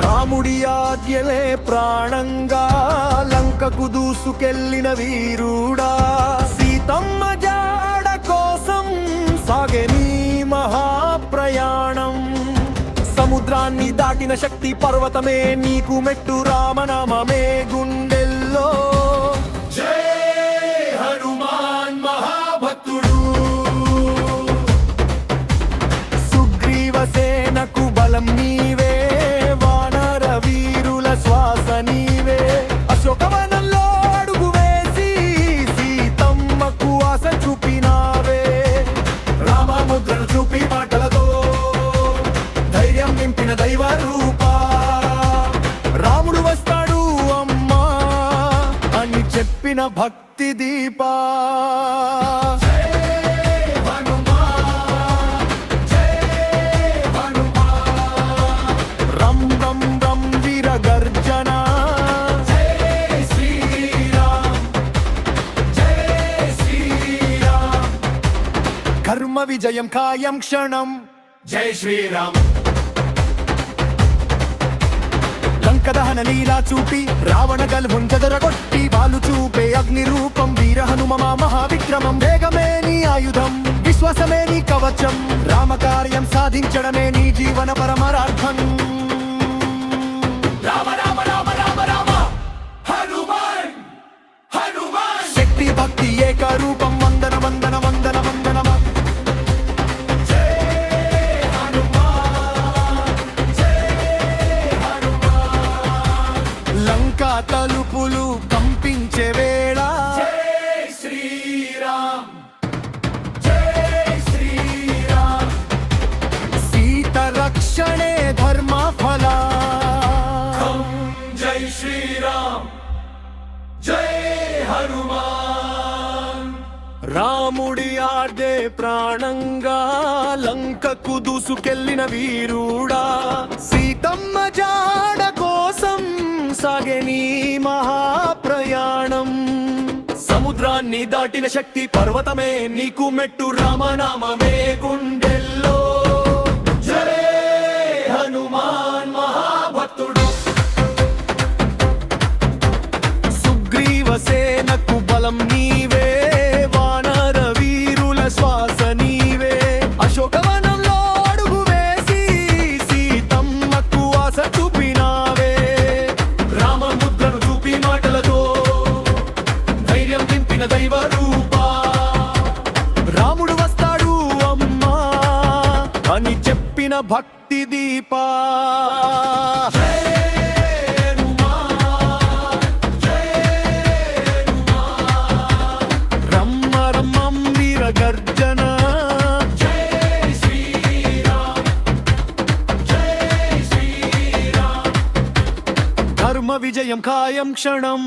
రాముడి ఆజ్ఞలే ప్రాణంగా లంకకు దూసుకెళ్లిన వీరుడా, సీతమ్మ జాడ కోసం సాగే నీ మహాప్రయాణం. సముద్రాన్ని దాటిన శక్తి పర్వతమే నీకు మెట్టు, రామనామమే గుండెల్లో. జై హనుమాన్ మహాభక్తుడు, సుగ్రీవ సేనకు బలం నీవే, వానర వీరుల శ్వాస నీవే. అశోకవనంలో అడుగు వేసి సీతమ్మకు ఆశ చూపినావే, రామముద్రను చూపి మాటలతో ధైర్యం నింపిన దైవ రూపా. రాముడు వస్తాడు అమ్మా అని చెప్పిన భక్తి దీపా. కర్మ విజయం ఖాయం క్షణం. జై శ్రీరామ్. లంక దహన లీలా చూపి రావణ గల్భుం చెదరగొట్టి వాలు చూపే అగ్ని రూపం, వీర హనుమ మహావిక్రమం. వేగమే నీ ఆయుధం, విశ్వాసమే నీ కవచం, రామకార్యం సాధించడమే నీ జీవన పరమార్థం. రామ రామ రామ రామ రామ హనుమాన్ హనుమాన్. శక్తి భక్తి ఏకరూపం, వందన వందన వందన వందన. తలుపులు కంపించే వేళ జై శ్రీరామ్, జై శ్రీరామ్. సీత రక్షణే ధర్మ ఫల. జై శ్రీరామ్, జై హనుమాన్. రాముడి ఆడే ప్రాణంగా లంకకు దూసుకెళ్లిన వీరుడా, సీతమ్మ జాడ కోసం సాగే నీ మహాప్రయాణం. సముద్రాన్ని దాటిన శక్తి పర్వతమే నీకు మెట్టు, రామనామమే గుండెల్లో. జై హనుమాన్ మహాభక్తుడు, సుగ్రీవ సేనకు బలం నీవే, వానర వీరుల శ్వాస నీవే. అశోకవనంలో అడుగు వేసి సీతమ్మకు ఆశ చూపినావే, రామముద్రను చూపి మాటలతో ధైర్యం నింపిన దైవ రూపా. రాముడు వస్తాడు అమ్మా అని చెప్పిన భక్తి దీపా. రమ్మ రమ్మం వీర గర్జన. ధర్మ విజయం ఖాయం క్షణం.